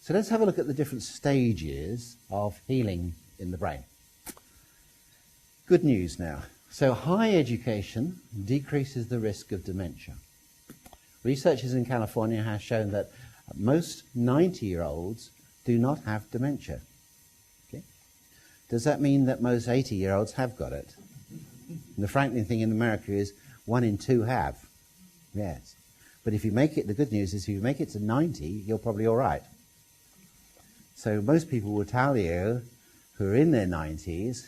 So let's have a look at the different stages of healing in the brain. Good news now. So high education decreases the risk of dementia. Researchers in California have shown that most 90-year-olds do not have dementia. Okay? Does that mean that most 80-year-olds have got it? And the frightening thing in America is 1 in 2 have. Yes. But if you make it, the good news is if you make it to 90, you're probably all right. So most people will tell you, who are in their 90s,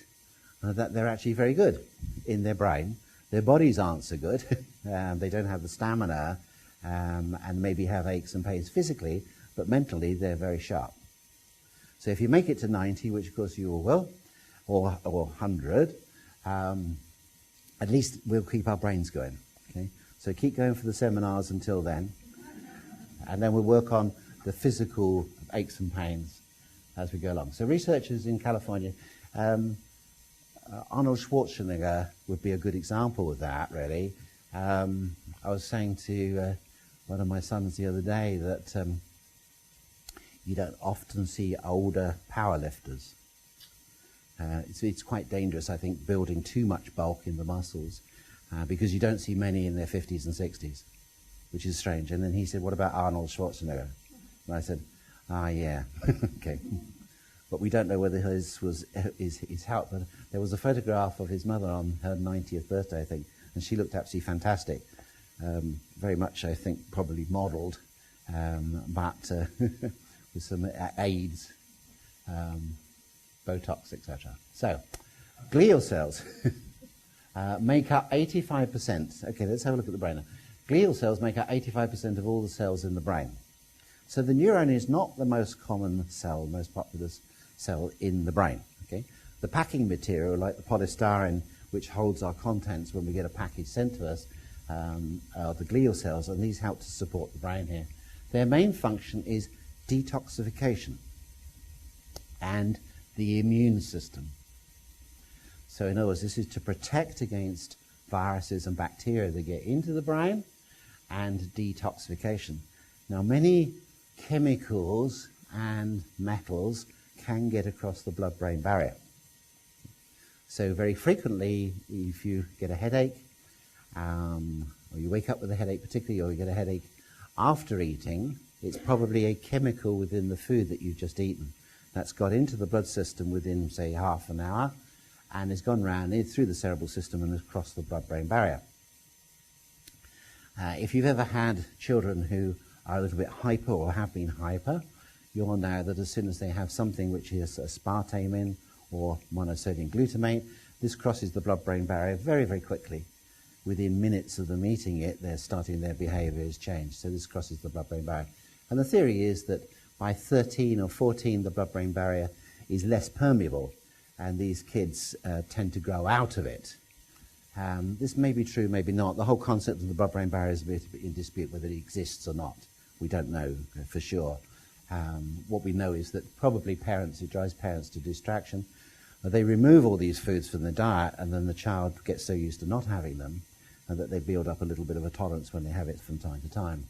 that they're actually very good in their brain. Their bodies aren't so good. They don't have the stamina and maybe have aches and pains physically, but mentally they're very sharp. So if you make it to 90, which of course you all will, or 100, at least we'll keep our brains going. Okay? So keep going for the seminars until then, and then we'll work on the physical aches and pains as we go along. So researchers in California, Arnold Schwarzenegger would be a good example of that, really. I was saying to one of my sons the other day that you don't often see older powerlifters. It's quite dangerous, I think, building too much bulk in the muscles because you don't see many in their 50s and 60s, which is strange. And then he said, what about Arnold Schwarzenegger? And I said, yeah, okay. But we don't know whether his health. But there was a photograph of his mother on her 90th birthday, I think, and she looked absolutely fantastic. Very much, I think, probably modelled, but with some aids, Botox, etc. So, glial cells make up 85%. Okay, let's have a look at the brain now. Glial cells make up 85% of all the cells in the brain. So the neuron is not the most common cell, most popular cell in the brain. Okay? The packing material, like the polystyrene, which holds our contents when we get a package sent to us, are the glial cells, and these help to support the brain here. Their main function is detoxification and the immune system. So in other words, this is to protect against viruses and bacteria that get into the brain, and detoxification. Now, many chemicals and metals can get across the blood-brain barrier. So very frequently, if you get a headache, or you wake up with a headache particularly, or you get a headache after eating, it's probably a chemical within the food that you've just eaten that's got into the blood system within, say, half an hour, and has gone round through the cerebral system and has crossed the blood-brain barrier. If you've ever had children who are a little bit hyper or have been hyper, you'll know that as soon as they have something which is aspartame in or monosodium glutamate, this crosses the blood-brain barrier very, very quickly. Within minutes of them eating it, they're starting their behaviours change. So this crosses the blood-brain barrier. And the theory is that by 13 or 14, the blood-brain barrier is less permeable, and these kids tend to grow out of it. This may be true, maybe not. The whole concept of the blood-brain barrier is a bit in dispute whether it exists or not. We don't know for sure. What we know is that probably it drives parents to distraction. They remove all these foods from the diet, and then the child gets so used to not having them, and that they build up a little bit of a tolerance when they have it from time to time.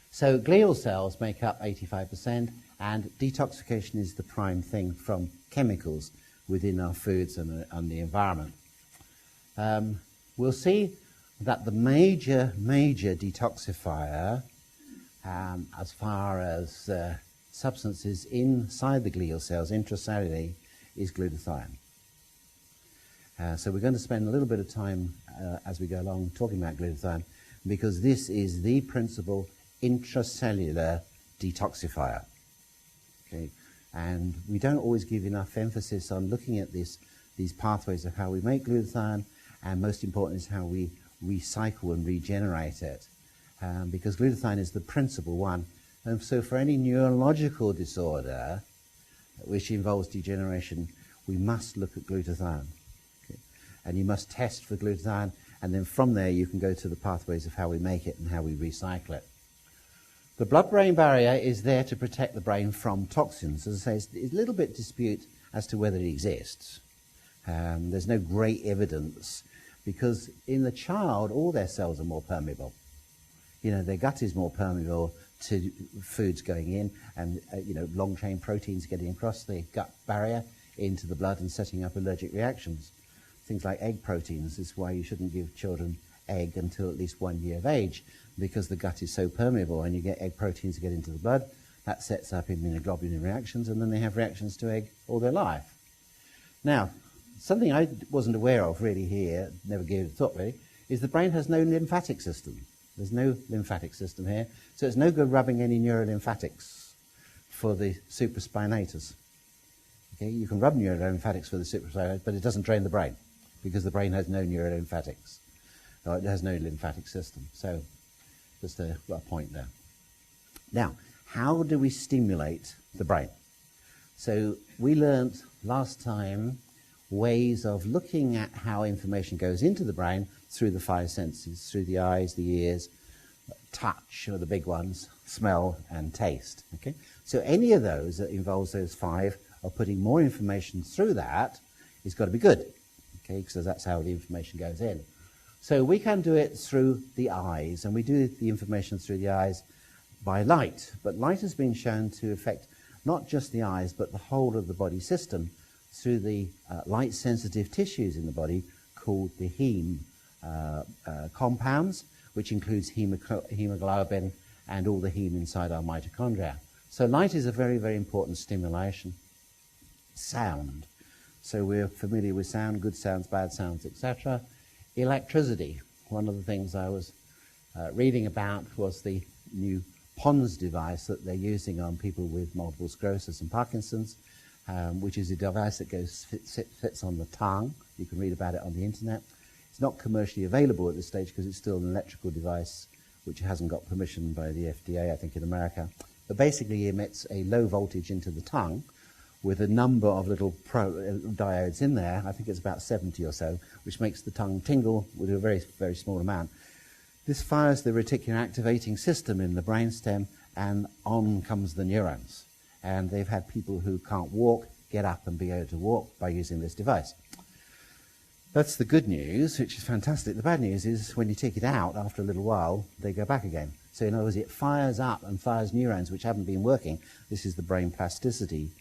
So glial cells make up 85%, and detoxification is the prime thing from chemicals within our foods and the environment. We'll see that the major detoxifier, as far as substances inside the glial cells, intracellularly, is glutathione. So we're going to spend a little bit of time as we go along talking about glutathione, because this is the principal intracellular detoxifier. Okay? And we don't always give enough emphasis on looking at these pathways of how we make glutathione, and most important is how we recycle and regenerate it, because glutathione is the principal one. And so for any neurological disorder which involves degeneration, we must look at glutathione. Okay? And you must test for glutathione, and then from there you can go to the pathways of how we make it and how we recycle it. The blood-brain barrier is there to protect the brain from toxins. As I say, it's a little bit dispute as to whether it exists. There's no great evidence, because in the child, all their cells are more permeable. You know, their gut is more permeable to foods going in, and long-chain proteins getting across the gut barrier into the blood and setting up allergic reactions. Things like egg proteins is why you shouldn't give children egg until at least 1 year of age, because the gut is so permeable, and you get egg proteins get into the blood, that sets up immunoglobulin reactions, and then they have reactions to egg all their life. Now, something I wasn't aware of really here, never gave it a thought really, is the brain has no lymphatic system. There's no lymphatic system here, so it's no good rubbing any neurolymphatics for the supraspinatus. Okay, you can rub neurolymphatics for the supraspinatus, but it doesn't drain the brain, because the brain has no neurolymphatics. Or it has no lymphatic system. So, just a point there. Now, how do we stimulate the brain? So, we learnt last time ways of looking at how information goes into the brain through the five senses, through the eyes, the ears, touch are the big ones, smell and taste. Okay? So any of those that involves those five or putting more information through that is got to be good, okay? Because that's how the information goes in. So we can do it through the eyes, and we do the information through the eyes by light. But light has been shown to affect not just the eyes, but the whole of the body system through the light-sensitive tissues in the body called the heme compounds, which includes hemoglobin and all the heme inside our mitochondria. So light is a very, very important stimulation. Sound. So we're familiar with sound, good sounds, bad sounds, etc. Electricity. One of the things I was reading about was the new PONS device that they're using on people with multiple sclerosis and Parkinson's, which is a device that fits on the tongue. You can read about it on the internet. It's not commercially available at this stage because it's still an electrical device which hasn't got permission by the FDA, I think, in America. But basically emits a low voltage into the tongue with a number of little diodes in there. I think it's about 70 or so, which makes the tongue tingle with a very, very small amount. This fires the reticular activating system in the brainstem, and on comes the neurons. And they've had people who can't walk get up and be able to walk by using this device. That's the good news, which is fantastic. The bad news is when you take it out, after a little while, they go back again. So in other words, it fires up and fires neurons which haven't been working. This is the brain plasticity.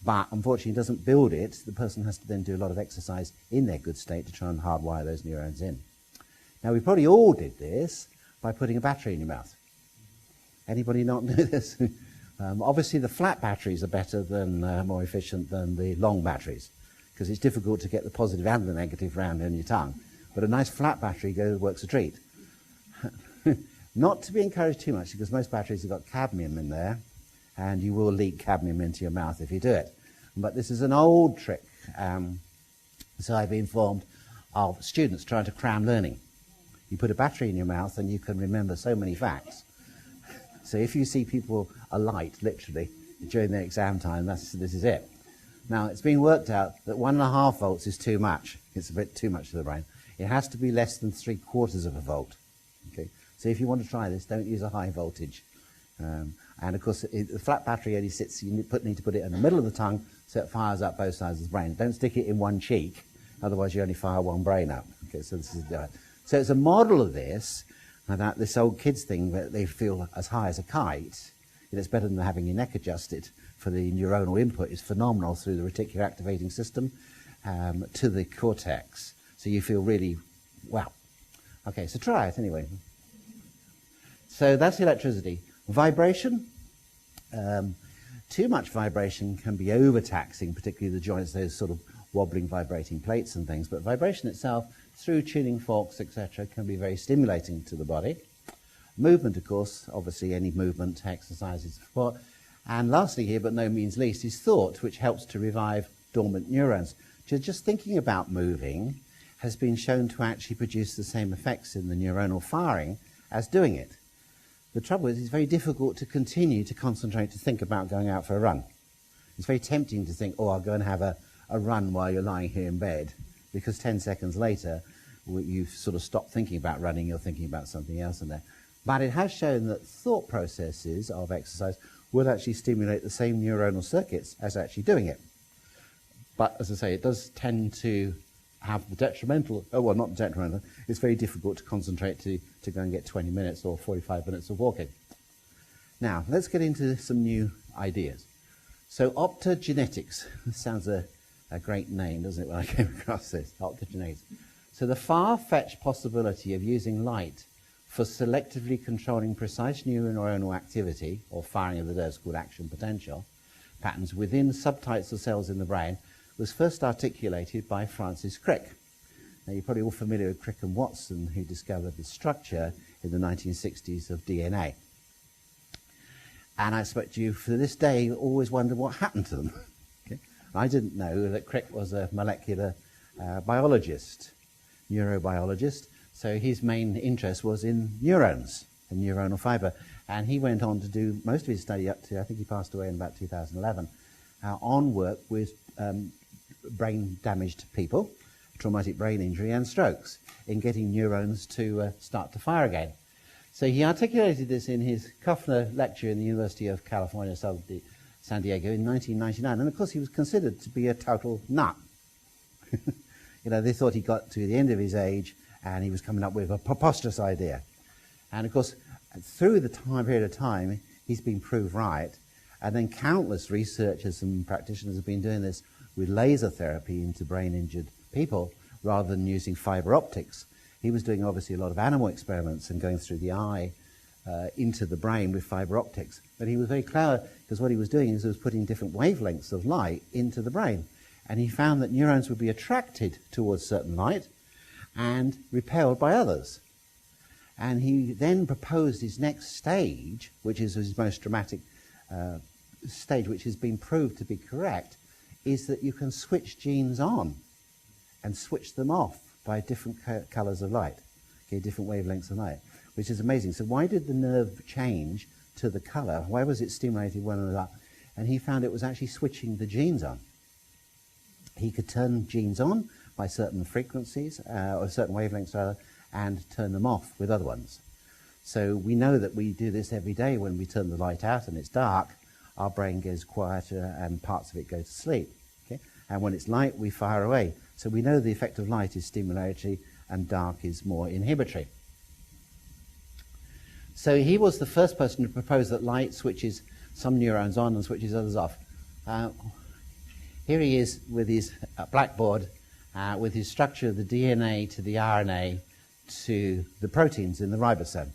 But unfortunately, it doesn't build it. The person has to then do a lot of exercise in their good state to try and hardwire those neurons in. Now, we probably all did this by putting a battery in your mouth. Anybody not do this? Obviously, the flat batteries are better than, more efficient than the long batteries, because it's difficult to get the positive and the negative round in your tongue. But a nice flat battery works a treat. Not to be encouraged too much, because most batteries have got cadmium in there, and you will leak cadmium into your mouth if you do it. But this is an old trick. So I've been informed of students trying to cram learning. You put a battery in your mouth and you can remember so many facts. So if you see people alight, literally, during their exam time, this is it. Now, it's been worked out that 1.5 volts is too much. It's a bit too much for the brain. It has to be less than 3/4 of a volt. Okay? So if you want to try this, don't use a high voltage. And of course, the flat battery only sits, you need to put it in the middle of the tongue so it fires up both sides of the brain. Don't stick it in one cheek, otherwise you only fire one brain up. Okay, so this is so it's a model of this, that this old kids thing that they feel as high as a kite. It's better than having your neck adjusted for the neuronal input. Is phenomenal through the reticular activating system to the cortex. So you feel really, wow. Okay, so try it anyway. So that's electricity. Vibration. Too much vibration can be overtaxing, particularly the joints, those sort of wobbling, vibrating plates and things. But vibration itself, through tuning forks, etc., can be very stimulating to the body. Movement, of course, obviously any movement, exercise is support. And lastly here, but no means least, is thought, which helps to revive dormant neurons. Just thinking about moving has been shown to actually produce the same effects in the neuronal firing as doing it. The trouble is, it's very difficult to continue to concentrate to think about going out for a run. It's very tempting to think, oh, I'll go and have a run while you're lying here in bed, because 10 seconds later, you've sort of stopped thinking about running, you're thinking about something else in there. But it has shown that thought processes of exercise will actually stimulate the same neuronal circuits as actually doing it. But as I say, it does tend to have the detrimental, not detrimental, it's very difficult to concentrate to go and get 20 minutes or 45 minutes of walking. Now, let's get into some new ideas. So optogenetics, this sounds a great name, doesn't it, when I came across this, optogenetics. So the far-fetched possibility of using light for selectively controlling precise neuronal activity, or firing of the nerves called action potential, patterns within subtypes of cells in the brain was first articulated by Francis Crick. Now, you're probably all familiar with Crick and Watson, who discovered the structure in the 1960s of DNA. And I expect you, for this day, always wonder what happened to them. Okay? I didn't know that Crick was a molecular biologist, neurobiologist, so his main interest was in neurons and neuronal fiber. And he went on to do most of his study up to, I think he passed away in about 2011, on work with brain-damaged people, traumatic brain injury and strokes, in getting neurons to start to fire again. So he articulated this in his Kuffner lecture in the University of California, San Diego in 1999. And of course he was considered to be a total nut. You know, they thought he got to the end of his age and he was coming up with a preposterous idea. And of course, through the period of time, he's been proved right. And then countless researchers and practitioners have been doing this with laser therapy into brain-injured people rather than using fiber optics. He was doing obviously a lot of animal experiments and going through the eye into the brain with fiber optics. But he was very clever because what he was doing is he was putting different wavelengths of light into the brain. And he found that neurons would be attracted towards certain light and repelled by others. And he then proposed his next stage, which is his most dramatic stage, which has been proved to be correct, is that you can switch genes on and switch them off by different colors of light, okay, different wavelengths of light, which is amazing. So why did the nerve change to the color? Why was it stimulated one another? And he found it was actually switching the genes on. He could turn genes on by certain frequencies, or certain wavelengths rather, and turn them off with other ones. So we know that we do this every day when we turn the light out and it's dark, our brain goes quieter and parts of it go to sleep. Okay? And when it's light, we fire away. So we know the effect of light is stimulatory and dark is more inhibitory. So he was the first person to propose that light switches some neurons on and switches others off. Here he is with his blackboard, with his structure of the DNA to the RNA to the proteins in the ribosome.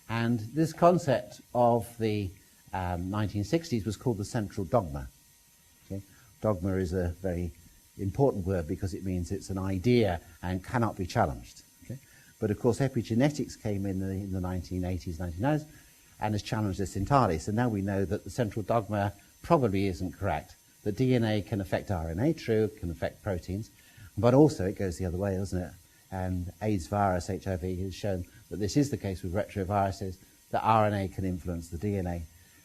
And this concept of the 1960s was called the central dogma. Okay? Dogma is a very important word because it means it's an idea and cannot be challenged. Okay? But of course epigenetics came in the 1980s, 1990s and has challenged this entirely. So now we know that the central dogma probably isn't correct. That DNA can affect RNA, true, can affect proteins, but also it goes the other way, doesn't it? And AIDS virus, HIV, has shown that this is the case with retroviruses, that RNA can influence the DNA.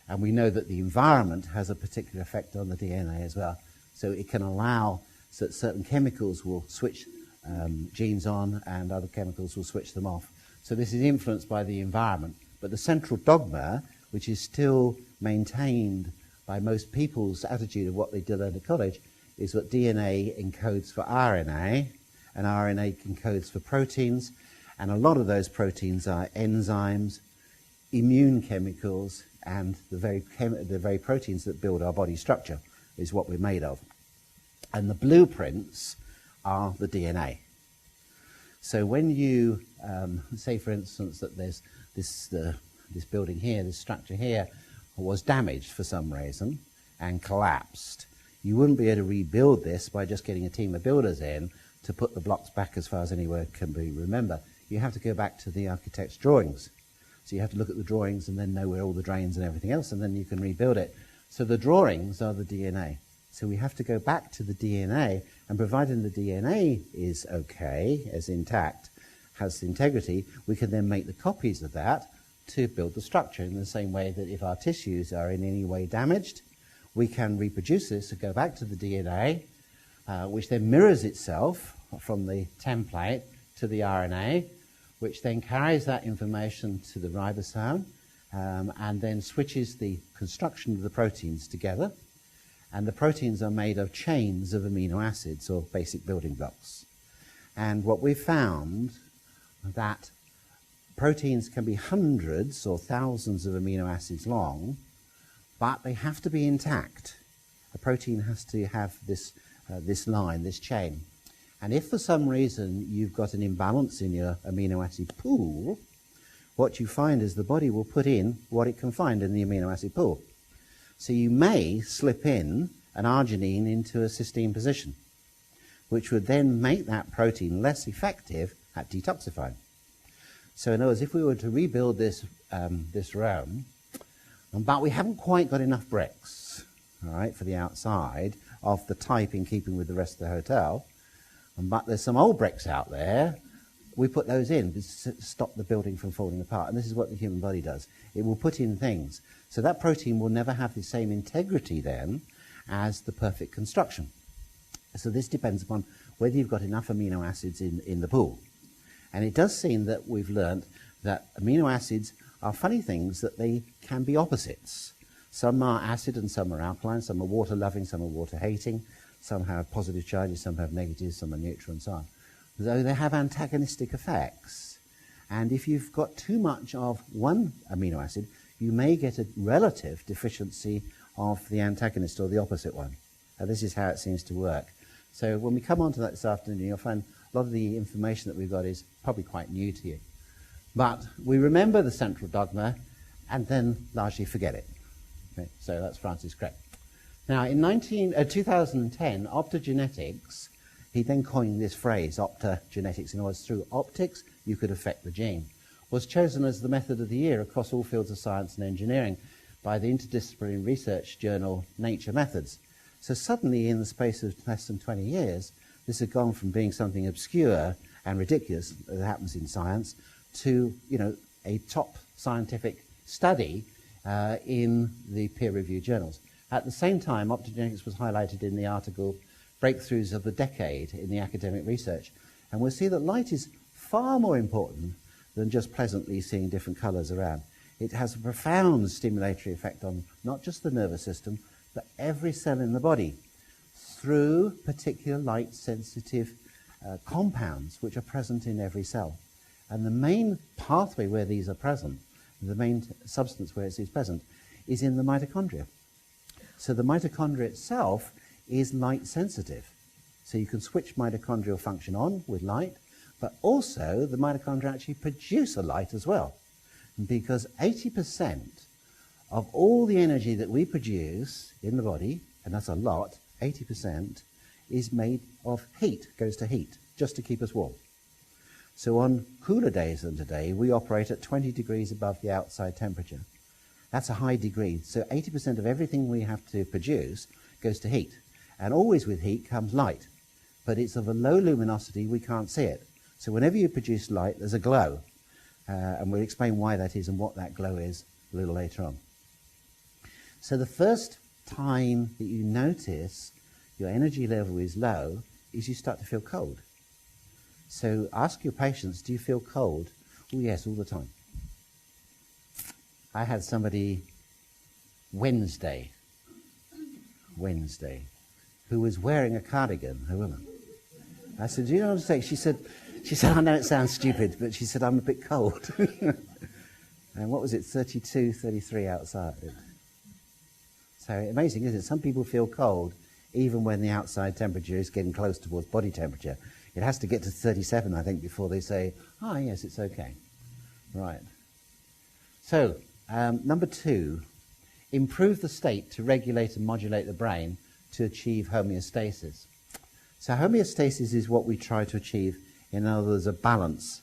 And we know that the environment has a particular effect on the DNA as well. So it can allow that certain chemicals will switch genes on and other chemicals will switch them off. So this is influenced by the environment. But the central dogma, which is still maintained by most people's attitude of what they did at college, is that DNA encodes for RNA, and RNA encodes for proteins, and a lot of those proteins are enzymes, immune chemicals, and the very proteins that build our body structure is what we're made of. And the blueprints are the DNA. So when you say, for instance, that there's this building here, this structure here, was damaged for some reason and collapsed, you wouldn't be able to rebuild this by just getting a team of builders in to put the blocks back as far as anywhere can be. Remember, you have to go back to the architect's drawings. So you have to look at the drawings and then know where all the drains and everything else, and then you can rebuild it. So the drawings are the DNA. So we have to go back to the DNA, and providing the DNA is okay, as intact, has integrity, we can then make the copies of that to build the structure in the same way that if our tissues are in any way damaged, we can reproduce this and go back to the DNA, which then mirrors itself from the template to the RNA, which then carries that information to the ribosome and then switches the construction of the proteins together. And the proteins are made of chains of amino acids or basic building blocks. And what we found that proteins can be hundreds or thousands of amino acids long, but they have to be intact. A protein has to have this line, this chain. And if for some reason you've got an imbalance in your amino acid pool, what you find is the body will put in what it can find in the amino acid pool. So you may slip in an arginine into a cysteine position, which would then make that protein less effective at detoxifying. So in other words, if we were to rebuild this room, but we haven't quite got enough bricks, all right, for the outside of the type in keeping with the rest of the hotel, but there's some old bricks out there, we put those in to stop the building from falling apart. And this is what the human body does. It will put in things. So that protein will never have the same integrity then as the perfect construction. So this depends upon whether you've got enough amino acids in the pool. And it does seem that we've learned that amino acids are funny things, that they can be opposites. Some are acid and some are alkaline, some are water-loving, some are water-hating, some have positive charges, some have negatives, some are neutral, and so on. Though they have antagonistic effects. And if you've got too much of one amino acid, you may get a relative deficiency of the antagonist or the opposite one. And this is how it seems to work. So when we come on to that this afternoon, you'll find a lot of the information that we've got is probably quite new to you. But we remember the central dogma and then largely forget it. Okay, so that's Francis Crick. Now, in 2010, Optogenetics, he then coined this phrase, Optogenetics. In other words, through optics, you could affect the gene, was chosen as the method of the year across all fields of science and engineering by the interdisciplinary research journal Nature Methods. So suddenly, in the space of less than 20 years, this had gone from being something obscure and ridiculous, that happens in science, to, a top scientific study in the peer-reviewed journals. At the same time, optogenetics was highlighted in the article Breakthroughs of the Decade in the Academic Research. And we'll see that light is far more important than just pleasantly seeing different colours around. It has a profound stimulatory effect on not just the nervous system, but every cell in the body through particular light-sensitive compounds which are present in every cell. And the main pathway where these are present, the main substance where it is present, is in the mitochondria. So the mitochondria itself is light sensitive. So you can switch mitochondrial function on with light, but also the mitochondria actually produce a light as well. Because 80% of all the energy that we produce in the body, and that's a lot, 80%, is made of heat, goes to heat, just to keep us warm. So on cooler days than today, we operate at 20 degrees above the outside temperature. That's a high degree. So 80% of everything we have to produce goes to heat. And always with heat comes light. But it's of a low luminosity, we can't see it. So whenever you produce light, there's a glow. And we'll explain why that is and what that glow is a little later on. So the first time that you notice your energy level is low is you start to feel cold. So ask your patients, do you feel cold? Oh, yes, all the time. I had somebody Wednesday, who was wearing a cardigan, a woman. I said, do you know what I'm saying? She said, I know it sounds stupid, but she said, I'm a bit cold. And what was it, 32, 33 outside? So amazing, isn't it? Some people feel cold even when the outside temperature is getting close towards body temperature. It has to get to 37, I think, before they say, oh, yes, it's okay. Right. So, number 2, improve the state to regulate and modulate the brain to achieve homeostasis. So homeostasis is what we try to achieve, in other words, a balance.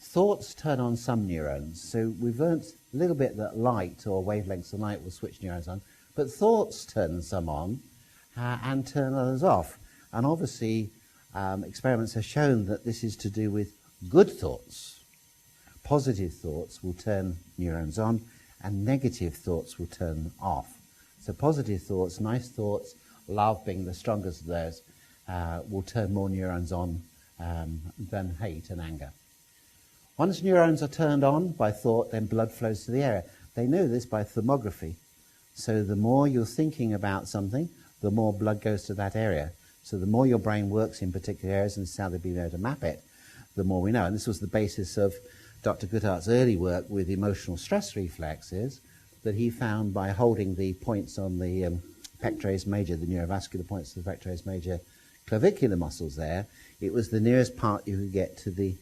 Thoughts turn on some neurons. So we've learnt a little bit that light or wavelengths of light will switch neurons on, but thoughts turn some on and turn others off. And obviously, experiments have shown that this is to do with good thoughts. Positive thoughts will turn neurons on, and negative thoughts will turn off. So positive thoughts, nice thoughts, love being the strongest of those, will turn more neurons on than hate and anger. Once neurons are turned on by thought, then blood flows to the area. They know this by thermography. So the more you're thinking about something, the more blood goes to that area. So the more your brain works in particular areas, and this is how they've been able to map it, the more we know. And this was the basis of Dr. Goodhart's early work with emotional stress reflexes, that he found by holding the points on the pectoralis major, the neurovascular points of the pectoralis major clavicular muscles there, it was the nearest part you could get to the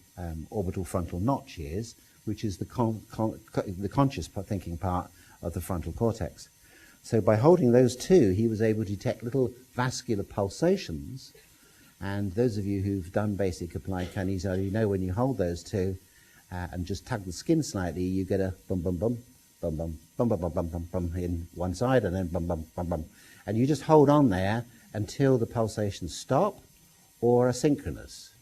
orbital frontal notches, which is the conscious thinking part of the frontal cortex. So by holding those two, he was able to detect little vascular pulsations. And those of you who've done basic applied kinesia, you know when you hold those two and just tug the skin slightly, you get a bum bum bum, bum bum, bum bum bum bum bum bum in one side, and then bum bum bum bum. And you just hold on there until the pulsations stop or are synchronous.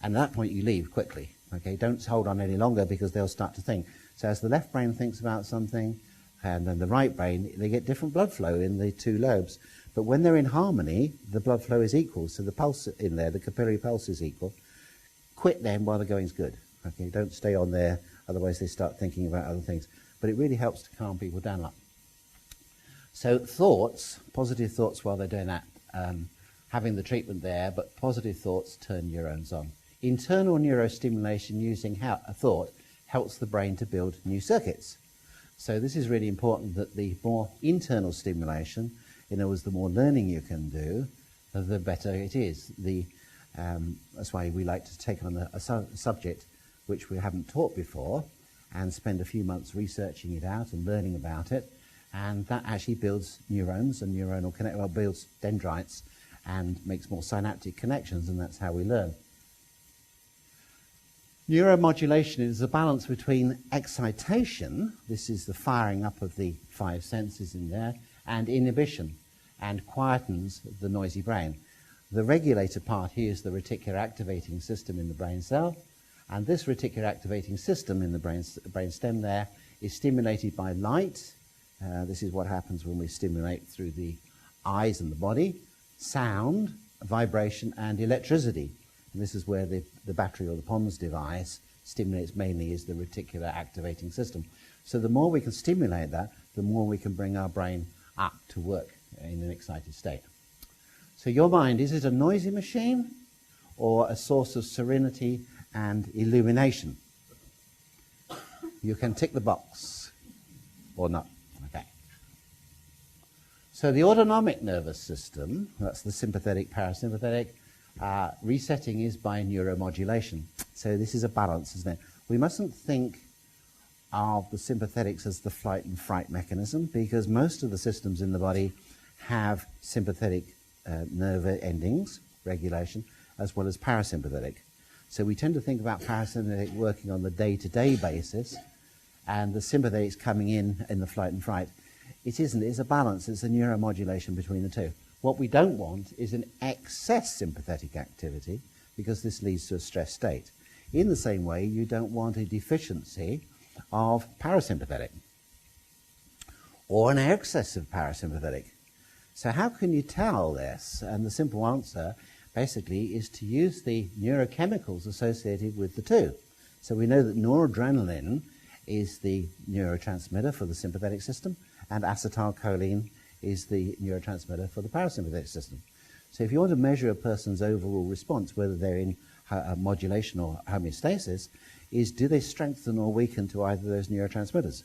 And at that point you leave quickly. Okay, don't hold on any longer because they'll start to think. So as the left brain thinks about something, and then the right brain, they get different blood flow in the two lobes. But when they're in harmony, the blood flow is equal. So the pulse in there, the capillary pulse is equal. Quit them while the going's good. Okay, don't stay on there, otherwise they start thinking about other things. But it really helps to calm people down a lot. So thoughts, positive thoughts while they're doing that, having the treatment there, but positive thoughts turn neurons on. Internal neurostimulation using a thought helps the brain to build new circuits. So this is really important, that the more internal stimulation, in other words, the more learning you can do, the better it is. That's why we like to take on a subject which we haven't taught before and spend a few months researching it out and learning about it. And that actually builds neurons and builds dendrites and makes more synaptic connections, and that's how we learn. Neuromodulation is a balance between excitation, this is the firing up of the five senses in there, and inhibition, and quietens the noisy brain. The regulator part here is the reticular activating system in the brain cell, and this reticular activating system in the brain stem there is stimulated by light. This is what happens when we stimulate through the eyes and the body, sound, vibration, and electricity. And this is where the battery or the PONS device stimulates mainly, is the reticular activating system. So the more we can stimulate that, the more we can bring our brain up to work in an excited state. So your mind, is it a noisy machine or a source of serenity and illumination? You can tick the box or not. Okay. So the autonomic nervous system, that's the sympathetic, parasympathetic, resetting is by neuromodulation. So this is a balance, isn't it? We mustn't think of the sympathetics as the flight and fright mechanism, because most of the systems in the body have sympathetic nerve endings, regulation, as well as parasympathetic. So we tend to think about parasympathetic working on the day-to-day basis, and the sympathetics coming in the flight and fright. It isn't. It's a balance. It's a neuromodulation between the two. What we don't want is an excess sympathetic activity, because this leads to a stress state. In the same way, you don't want a deficiency of parasympathetic or an excess of parasympathetic. So how can you tell this? And the simple answer basically is to use the neurochemicals associated with the two. So we know that noradrenaline is the neurotransmitter for the sympathetic system, and acetylcholine is the neurotransmitter for the parasympathetic system. So if you want to measure a person's overall response, whether they're in modulation or homeostasis, is do they strengthen or weaken to either of those neurotransmitters?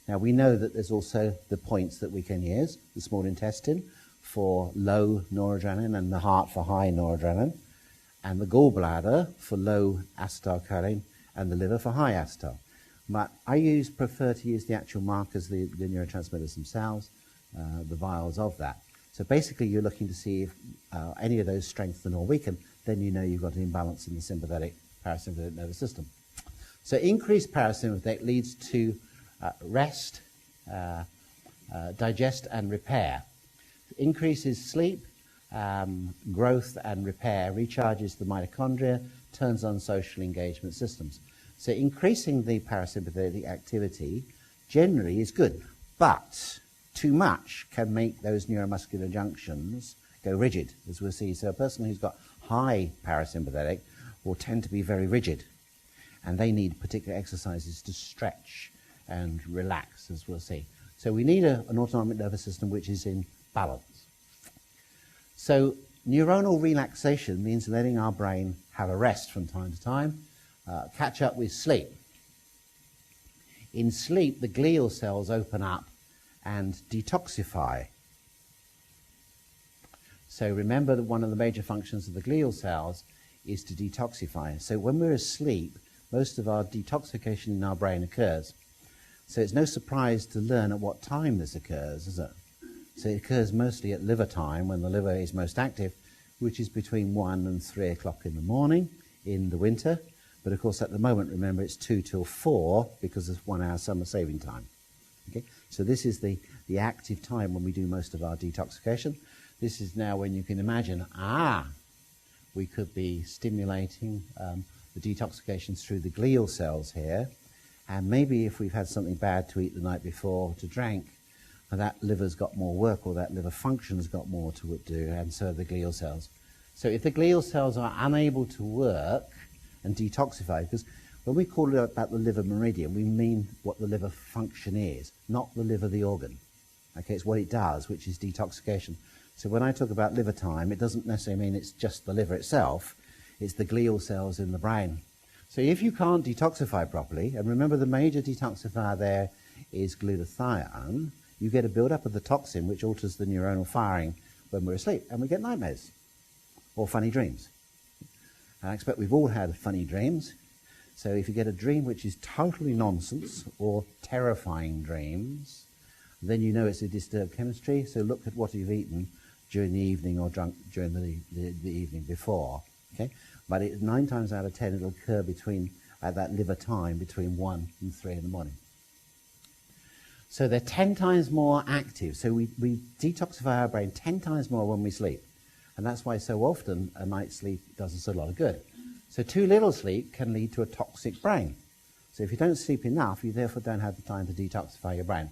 Now we know that there's also the points that we can use, the small intestine for low noradrenaline and the heart for high noradrenaline, and the gallbladder for low acetylcholine and the liver for high acetyl. But I prefer to use the actual markers, the neurotransmitters themselves, the vials of that. So basically you're looking to see if any of those strengthen or weaken, then you know you've got an imbalance in the sympathetic, parasympathetic nervous system. So increased parasympathetic leads to rest, digest and repair. Increases sleep, growth and repair, recharges the mitochondria, turns on social engagement systems. So increasing the parasympathetic activity generally is good, but too much can make those neuromuscular junctions go rigid, as we'll see. So a person who's got high parasympathetic will tend to be very rigid, and they need particular exercises to stretch and relax, as we'll see. So we need an autonomic nervous system which is in balance. So neuronal relaxation means letting our brain have a rest from time to time, catch up with sleep. In sleep, the glial cells open up and detoxify. So remember that one of the major functions of the glial cells is to detoxify. So when we're asleep, most of our detoxification in our brain occurs. So it's no surprise to learn at what time this occurs, is it? So it occurs mostly at liver time, when the liver is most active, which is between 1 and 3 o'clock in the morning in the winter. But of course, at the moment, remember, it's 2 till 4 because of 1 hour summer saving time. Okay? So this is the active time when we do most of our detoxification. This is now when you can imagine, we could be stimulating the detoxification through the glial cells here. And maybe if we've had something bad to eat the night before, to drink, and that liver's got more work, or that liver function's got more to do, and so have the glial cells. So if the glial cells are unable to work and detoxify, because when we call it about the liver meridian, we mean what the liver function is, not the liver the organ. Okay, it's what it does, which is detoxification. So when I talk about liver time, it doesn't necessarily mean it's just the liver itself, it's the glial cells in the brain. So if you can't detoxify properly, and remember the major detoxifier there is glutathione, you get a build-up of the toxin which alters the neuronal firing when we're asleep, and we get nightmares or funny dreams. And I expect we've all had funny dreams. So if you get a dream which is totally nonsense or terrifying dreams, then you know it's a disturbed chemistry. So look at what you've eaten during the evening or drunk during the evening before. Okay? But 9 times out of 10 it'll occur at that liver time between 1 and 3 in the morning. So they're 10 times more active. So we detoxify our brain 10 times more when we sleep. And that's why so often a night's sleep does us a lot of good. So too little sleep can lead to a toxic brain. So if you don't sleep enough, you therefore don't have the time to detoxify your brain.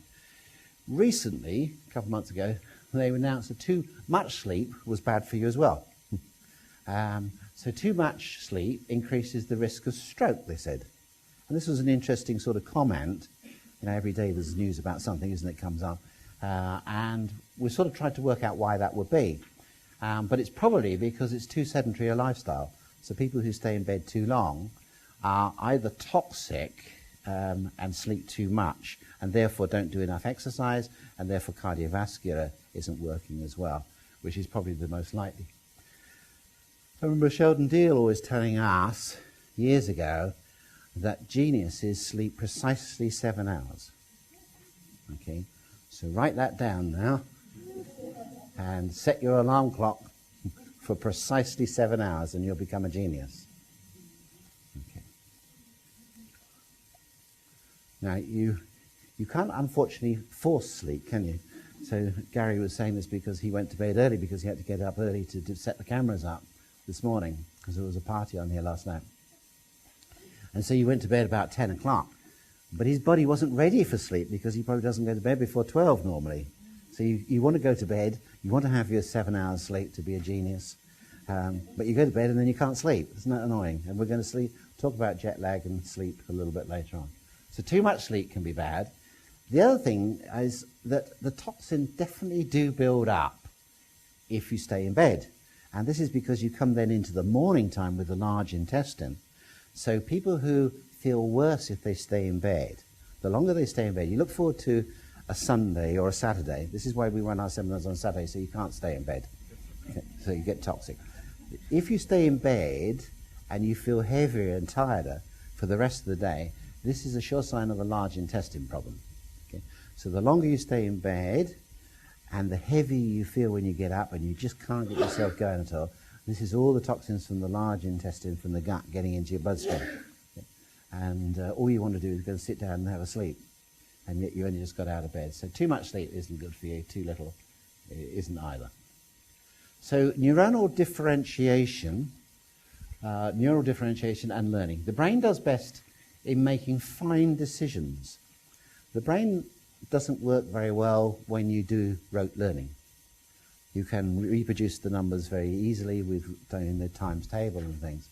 Recently, a couple of months ago, they announced that too much sleep was bad for you as well. So too much sleep increases the risk of stroke, they said. And this was an interesting sort of comment. You know, every day there's news about something, isn't it, comes up. And we sort of tried to work out why that would be. But it's probably because it's too sedentary a lifestyle. So people who stay in bed too long are either toxic and sleep too much, and therefore don't do enough exercise, and therefore cardiovascular isn't working as well, which is probably the most likely. I remember Sheldon Deal always telling us years ago that geniuses sleep precisely 7 hours. Okay, so write that down now and set your alarm clock for precisely 7 hours and you'll become a genius. Okay. Now you can't unfortunately force sleep, can you? So Gary was saying this because he went to bed early because he had to get up early to set the cameras up this morning because there was a party on here last night. And so he went to bed about 10 o'clock. But his body wasn't ready for sleep because he probably doesn't go to bed before 12 normally. So you want to go to bed, you want to have your 7 hours sleep to be a genius, but you go to bed and then you can't sleep. Isn't that annoying? And we're going to talk about jet lag and sleep a little bit later on. So too much sleep can be bad. The other thing is that the toxins definitely do build up if you stay in bed. And this is because you come then into the morning time with the large intestine. So people who feel worse if they stay in bed, the longer they stay in bed, you look forward to a Sunday or a Saturday. This is why we run our seminars on Saturday, so you can't stay in bed. Okay, so you get toxic. If you stay in bed and you feel heavier and tireder for the rest of the day, this is a sure sign of a large intestine problem. Okay? So the longer you stay in bed and the heavier you feel when you get up and you just can't get yourself going at all, this is all the toxins from the large intestine, from the gut, getting into your bloodstream. Okay? And all you want to do is go and sit down and have a sleep. And yet you only just got out of bed. So too much sleep isn't good for you, too little isn't either. So neuronal differentiation and learning. The brain does best in making fine decisions. The brain doesn't work very well when you do rote learning. You can reproduce the numbers very easily with doing the times table and things.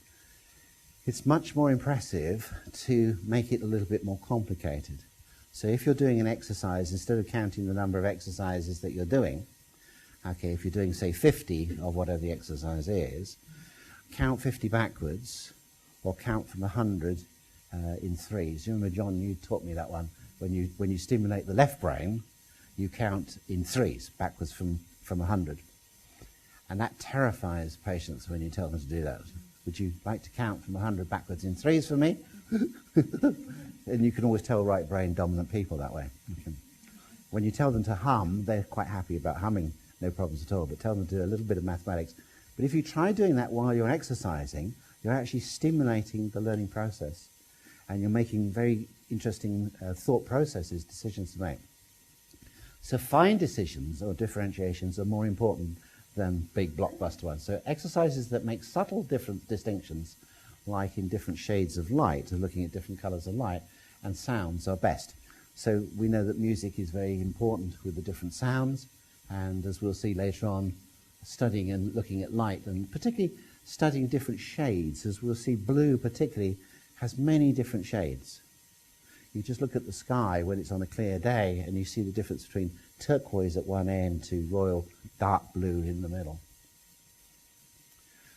It's much more impressive to make it a little bit more complicated. So if you're doing an exercise, instead of counting the number of exercises that you're doing, okay, if you're doing, say, 50 of whatever the exercise is, count 50 backwards or count from 100 in threes. You remember, John, you taught me that one. When you stimulate the left brain, you count in threes, backwards from 100. And that terrifies patients when you tell them to do that. Would you like to count from 100 backwards in threes for me? And you can always tell right brain dominant people that way. When you tell them to hum, they're quite happy about humming, no problems at all, but tell them to do a little bit of mathematics. But if you try doing that while you're exercising, you're actually stimulating the learning process, and you're making very interesting thought processes, decisions to make. So fine decisions or differentiations are more important than big blockbuster ones. So exercises that make subtle different distinctions, like in different shades of light, or looking at different colors of light, and sounds are best. So we know that music is very important with the different sounds, and as we'll see later on, studying and looking at light, and particularly studying different shades, as we'll see blue particularly has many different shades. You just look at the sky when it's on a clear day and you see the difference between turquoise at one end to royal dark blue in the middle.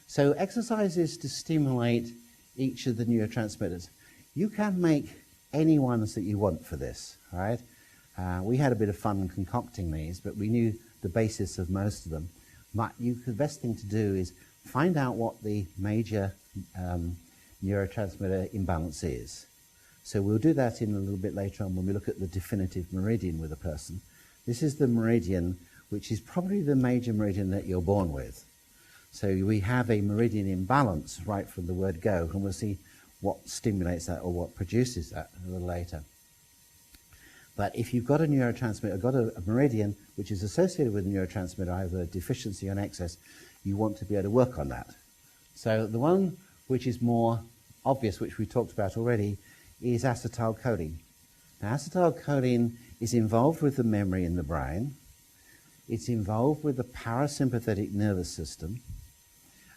So exercises to stimulate each of the neurotransmitters. You can make any ones that you want for this, right? We had a bit of fun concocting these, but we knew the basis of most of them. But the best thing to do is find out what the major neurotransmitter imbalance is. So we'll do that in a little bit later on when we look at the definitive meridian with a person. This is the meridian, which is probably the major meridian that you're born with. So we have a meridian imbalance right from the word go, and we'll see what stimulates that or what produces that a little later. But if you've got a neurotransmitter, got a meridian which is associated with a neurotransmitter, either a deficiency or an excess, you want to be able to work on that. So the one which is more obvious, which we talked about already, is acetylcholine. Now, acetylcholine is involved with the memory in the brain. It's involved with the parasympathetic nervous system,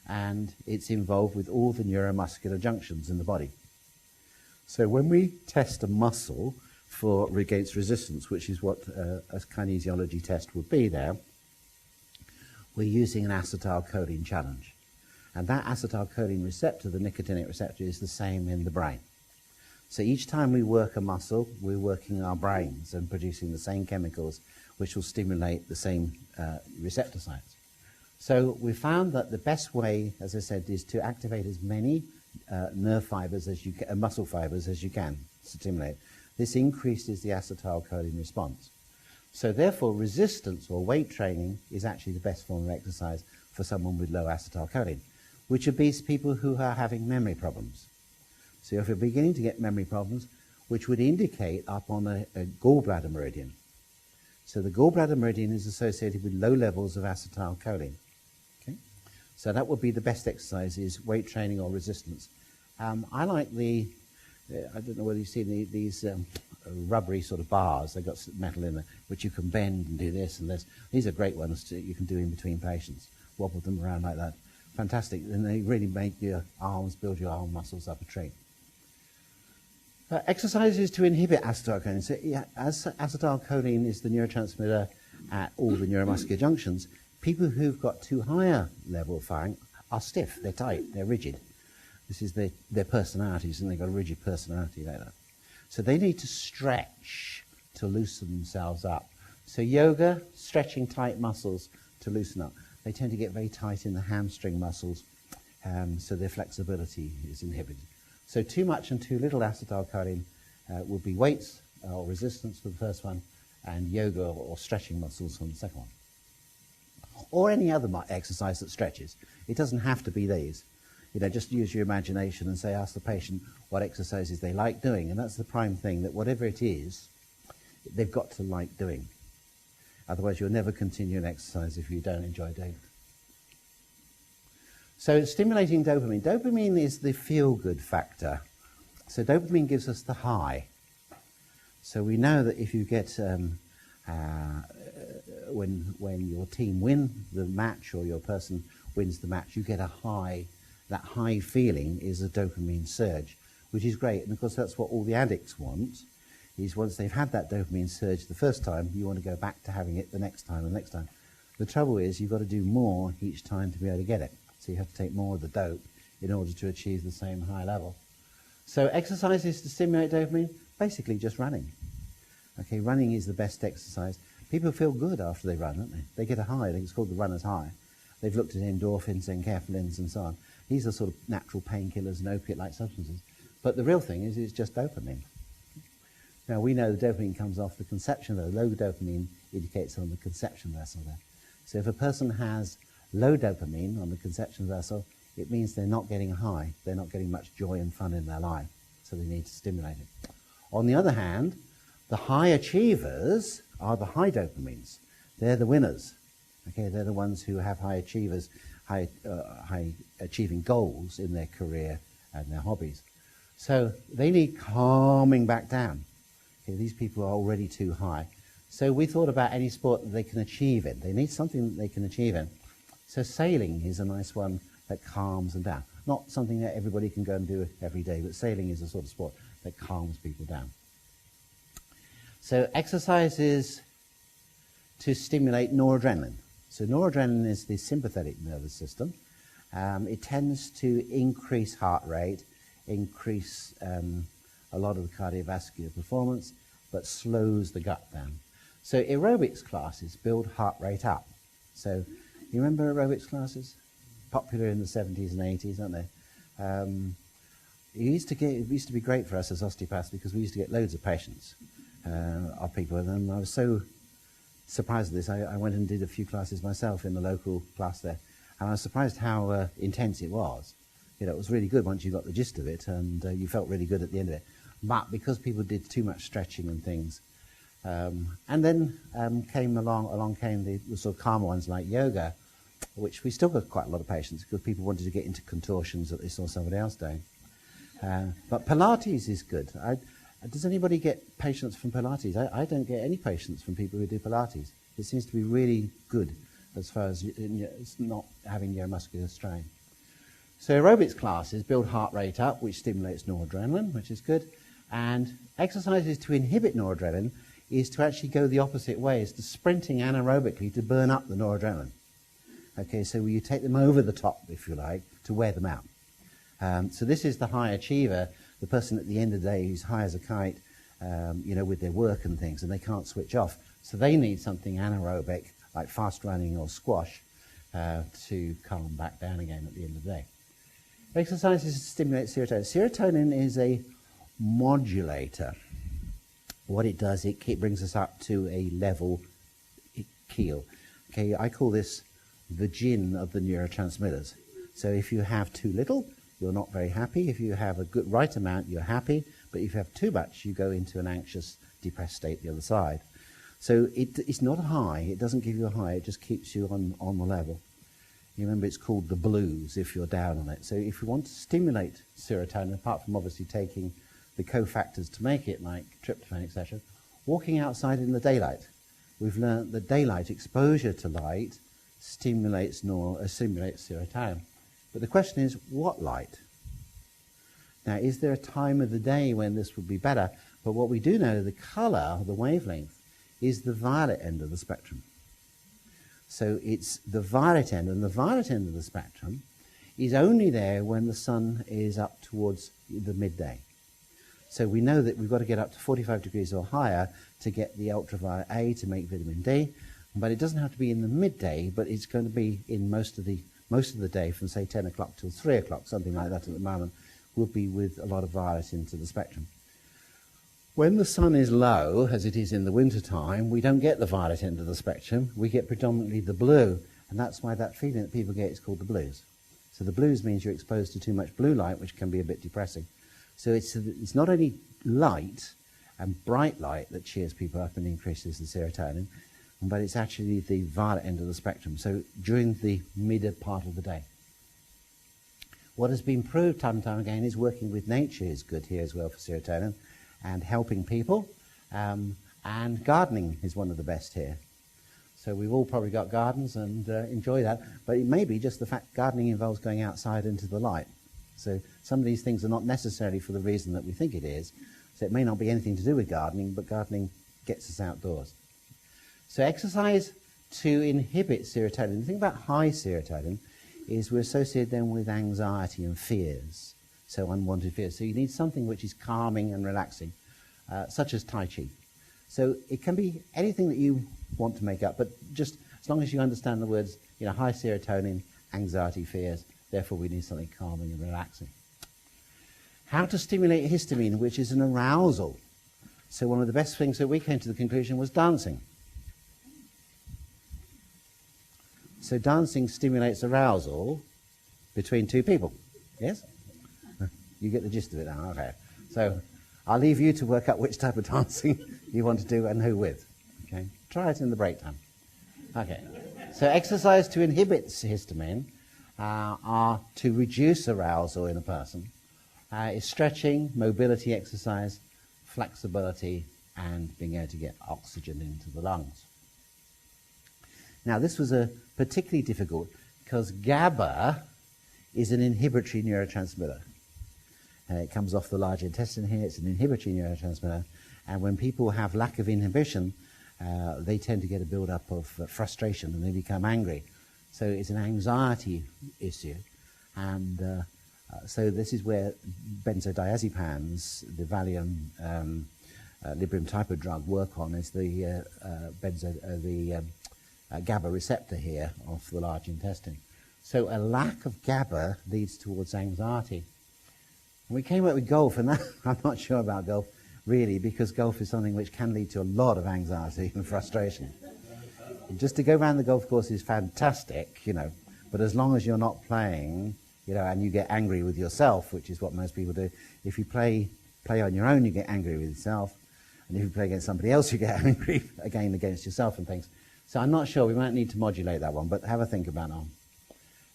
and it's involved with all the neuromuscular junctions in the body. So when we test a muscle against resistance, which is what a kinesiology test would be there, we're using an acetylcholine challenge. And that acetylcholine receptor, the nicotinic receptor, is the same in the brain. So each time we work a muscle, we're working our brains and producing the same chemicals which will stimulate the same receptor sites. So we found that the best way, as I said, is to activate as many nerve fibers as you can, muscle fibers as you can stimulate. This increases the acetylcholine response. So therefore, resistance or weight training is actually the best form of exercise for someone with low acetylcholine, which would be people who are having memory problems. So if you're beginning to get memory problems, which would indicate up on a gallbladder meridian. So the gallbladder meridian is associated with low levels of acetylcholine. Okay? So that would be the best exercise, is weight training or resistance. I like I don't know whether you've seen these rubbery sort of bars. They've got metal in them, which you can bend and do this and this. These are great ones you can do in between patients. Wobble them around like that. Fantastic. And they really make your arms, build your arm muscles up a tree. Exercises to inhibit acetylcholine. So, as acetylcholine is the neurotransmitter at all the neuromuscular junctions, people who've got too high a level of firing are stiff, they're tight, they're rigid. This is their personalities, and they've got a rigid personality like that. So they need to stretch to loosen themselves up. So yoga, stretching tight muscles to loosen up. They tend to get very tight in the hamstring muscles, so their flexibility is inhibited. So too much and too little acetylcholine would be weights or resistance for the first one, and yoga or stretching muscles on the second one. Or any other exercise that stretches. It doesn't have to be these. Just use your imagination and ask the patient what exercises they like doing, and that's the prime thing, that whatever it is, they've got to like doing. Otherwise you'll never continue an exercise if you don't enjoy doing it. So stimulating dopamine. Dopamine is the feel-good factor. So dopamine gives us the high. So we know that if you get, when your team win the match or your person wins the match, you get a high. That high feeling is a dopamine surge, which is great. And of course that's what all the addicts want, is once they've had that dopamine surge the first time, you want to go back to having it the next time and the next time. The trouble is you've got to do more each time to be able to get it. So you have to take more of the dope in order to achieve the same high level. So exercises to stimulate dopamine, basically just running. Okay, running is the best exercise. People feel good after they run, don't they? They get a high. I think it's called the runner's high. They've looked at endorphins, enkephalins, and so on. These are sort of natural painkillers and opiate-like substances. But the real thing is it's just dopamine. Now, we know the dopamine comes off the conception vessel. Low dopamine indicates on the conception vessel there. So if a person has low dopamine on the conception vessel, it means they're not getting a high. They're not getting much joy and fun in their life. So they need to stimulate it. On the other hand, the high achievers are the high dopamines. They're the winners. Okay, they're the ones who have high achievers, high achieving goals in their career and their hobbies. So they need calming back down. Okay, these people are already too high. So we thought about any sport that they can achieve in. They need something that they can achieve in. So sailing is a nice one that calms them down. Not something that everybody can go and do every day, but sailing is a sort of sport that calms people down. So exercises to stimulate noradrenaline. So noradrenaline is the sympathetic nervous system. It tends to increase heart rate, increase a lot of the cardiovascular performance, but slows the gut down. So aerobics classes build heart rate up. So you remember aerobics classes? Popular in the 70s and 80s, aren't they? It used to be great for us as osteopaths because we used to get loads of patients of people, and I was so surprised at this. I went and did a few classes myself in the local class there, and I was surprised how intense it was. You know, it was really good once you got the gist of it, and you felt really good at the end of it. But because people did too much stretching and things, and then came along came the sort of calmer ones like yoga, which we still got quite a lot of patients because people wanted to get into contortions that they saw somebody else doing. But Pilates is good. Does anybody get patients from Pilates? I don't get any patients from people who do Pilates. It seems to be really good as far as it's not having neuromuscular strain. So aerobics classes build heart rate up, which stimulates noradrenaline, which is good. And exercises to inhibit noradrenaline is to actually go the opposite way, is to sprinting anaerobically to burn up the noradrenaline. Okay, so you take them over the top, if you like, to wear them out. So this is the high achiever, the person at the end of the day who's high as a kite, with their work and things, and they can't switch off. So they need something anaerobic, like fast running or squash, to calm back down again at the end of the day. Exercises to stimulate serotonin. Serotonin is a modulator. What it does, it brings us up to a level keel. Okay, I call this the gin of the neurotransmitters. So if you have too little, you're not very happy. If you have a good right amount, you're happy. But if you have too much, you go into an anxious, depressed state the other side. So it's not a high. It doesn't give you a high. It just keeps you on the level. You remember it's called the blues if you're down on it. So if you want to stimulate serotonin, apart from obviously taking the cofactors to make it, like tryptophan, etc., walking outside in the daylight. We've learned that daylight exposure to light stimulates serotonin. But the question is, what light? Now, is there a time of the day when this would be better? But what we do know, the color, the wavelength, is the violet end of the spectrum. So it's the violet end, and the violet end of the spectrum is only there when the sun is up towards the midday. So we know that we've got to get up to 45 degrees or higher to get the ultraviolet A to make vitamin D, but it doesn't have to be in the midday, but it's going to be in most of the day from, say, 10 o'clock till 3 o'clock, something like that at the moment, will be with a lot of violet into the spectrum. When the sun is low, as it is in the winter time, we don't get the violet end of the spectrum. We get predominantly the blue, and that's why that feeling that people get is called the blues. So the blues means you're exposed to too much blue light, which can be a bit depressing. So it's not only light and bright light that cheers people up and increases the serotonin, but it's actually the violet end of the spectrum, so during the mid part of the day. What has been proved time and time again is working with nature is good here as well for serotonin, and helping people, and gardening is one of the best here. So we've all probably got gardens and enjoy that, but it may be just the fact gardening involves going outside into the light. So some of these things are not necessarily for the reason that we think it is. So it may not be anything to do with gardening, but gardening gets us outdoors. So exercise to inhibit serotonin. The thing about high serotonin is we associate them with anxiety and fears, so unwanted fears. So you need something which is calming and relaxing, such as Tai Chi. So it can be anything that you want to make up, but just as long as you understand the words, high serotonin, anxiety, fears, therefore we need something calming and relaxing. How to stimulate histamine, which is an arousal. So one of the best things that we came to the conclusion was dancing. So dancing stimulates arousal between two people. Yes? You get the gist of it now, okay. So I'll leave you to work out which type of dancing you want to do and who with. Okay? Try it in the break time. Okay. So exercise to inhibit histamine are to reduce arousal in a person. Is stretching, mobility exercise, flexibility, and being able to get oxygen into the lungs. Now, this was particularly difficult because GABA is an inhibitory neurotransmitter. It comes off the large intestine here. It's an inhibitory neurotransmitter. And when people have lack of inhibition, they tend to get a build-up of frustration and they become angry. So it's an anxiety issue. And so this is where benzodiazepines, the Valium, Librium type of drug, work on, is the GABA receptor here of the large intestine. So a lack of GABA leads towards anxiety. And we came up with golf, and I'm not sure about golf, really, because golf is something which can lead to a lot of anxiety and frustration. Just to go around the golf course is fantastic, but as long as you're not playing, and you get angry with yourself, which is what most people do. If you play on your own, you get angry with yourself. And if you play against somebody else, you get angry again against yourself and things. So I'm not sure. We might need to modulate that one, but have a think about it.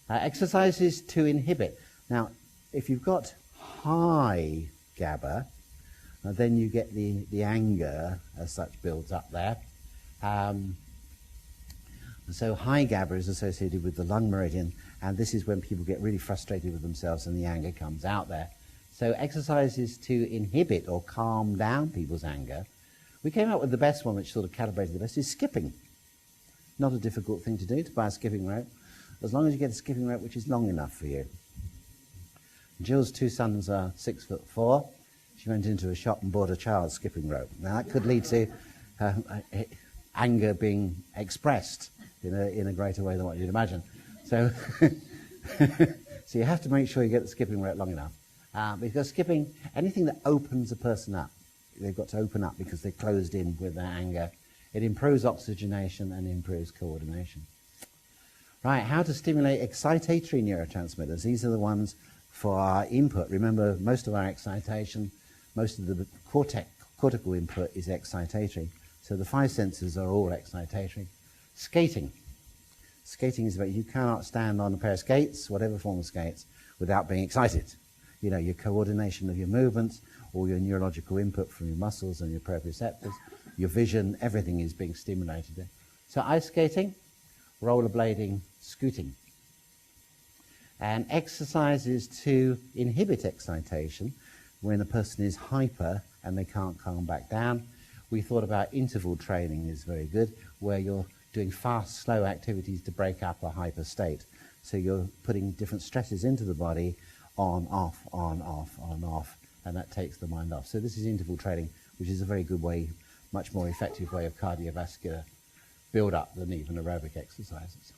Exercises to inhibit. Now, if you've got high GABA, then you get the anger as such builds up there. So high GABA is associated with the lung meridian, and this is when people get really frustrated with themselves and the anger comes out there. So exercises to inhibit or calm down people's anger. We came up with the best one, which sort of calibrated the best, is skipping. Not a difficult thing to do, to buy a skipping rope, as long as you get a skipping rope which is long enough for you. Jill's two sons are 6'4". She went into a shop and bought a child's skipping rope. Now that could lead to anger being expressed in a greater way than what you'd imagine. So, so you have to make sure you get the skipping rope long enough. Because skipping, anything that opens a person up, they've got to open up because they're closed in with their anger. It improves oxygenation and improves coordination. Right, how to stimulate excitatory neurotransmitters. These are the ones for our input. Remember, most of our excitation, most of the cortical input is excitatory. So the five senses are all excitatory. Skating. Skating is about, you cannot stand on a pair of skates, whatever form of skates, without being excited. Your coordination of your movements, all your neurological input from your muscles and your proprioceptors, your vision, everything is being stimulated there. So ice skating, rollerblading, scooting. And exercises to inhibit excitation when a person is hyper and they can't calm back down. We thought about interval training is very good, where you're doing fast, slow activities to break up a hyper state. So you're putting different stresses into the body, on, off, on, off, on, off, and that takes the mind off. So this is interval training, which is a very good way, much more effective way of cardiovascular build-up than even aerobic exercises.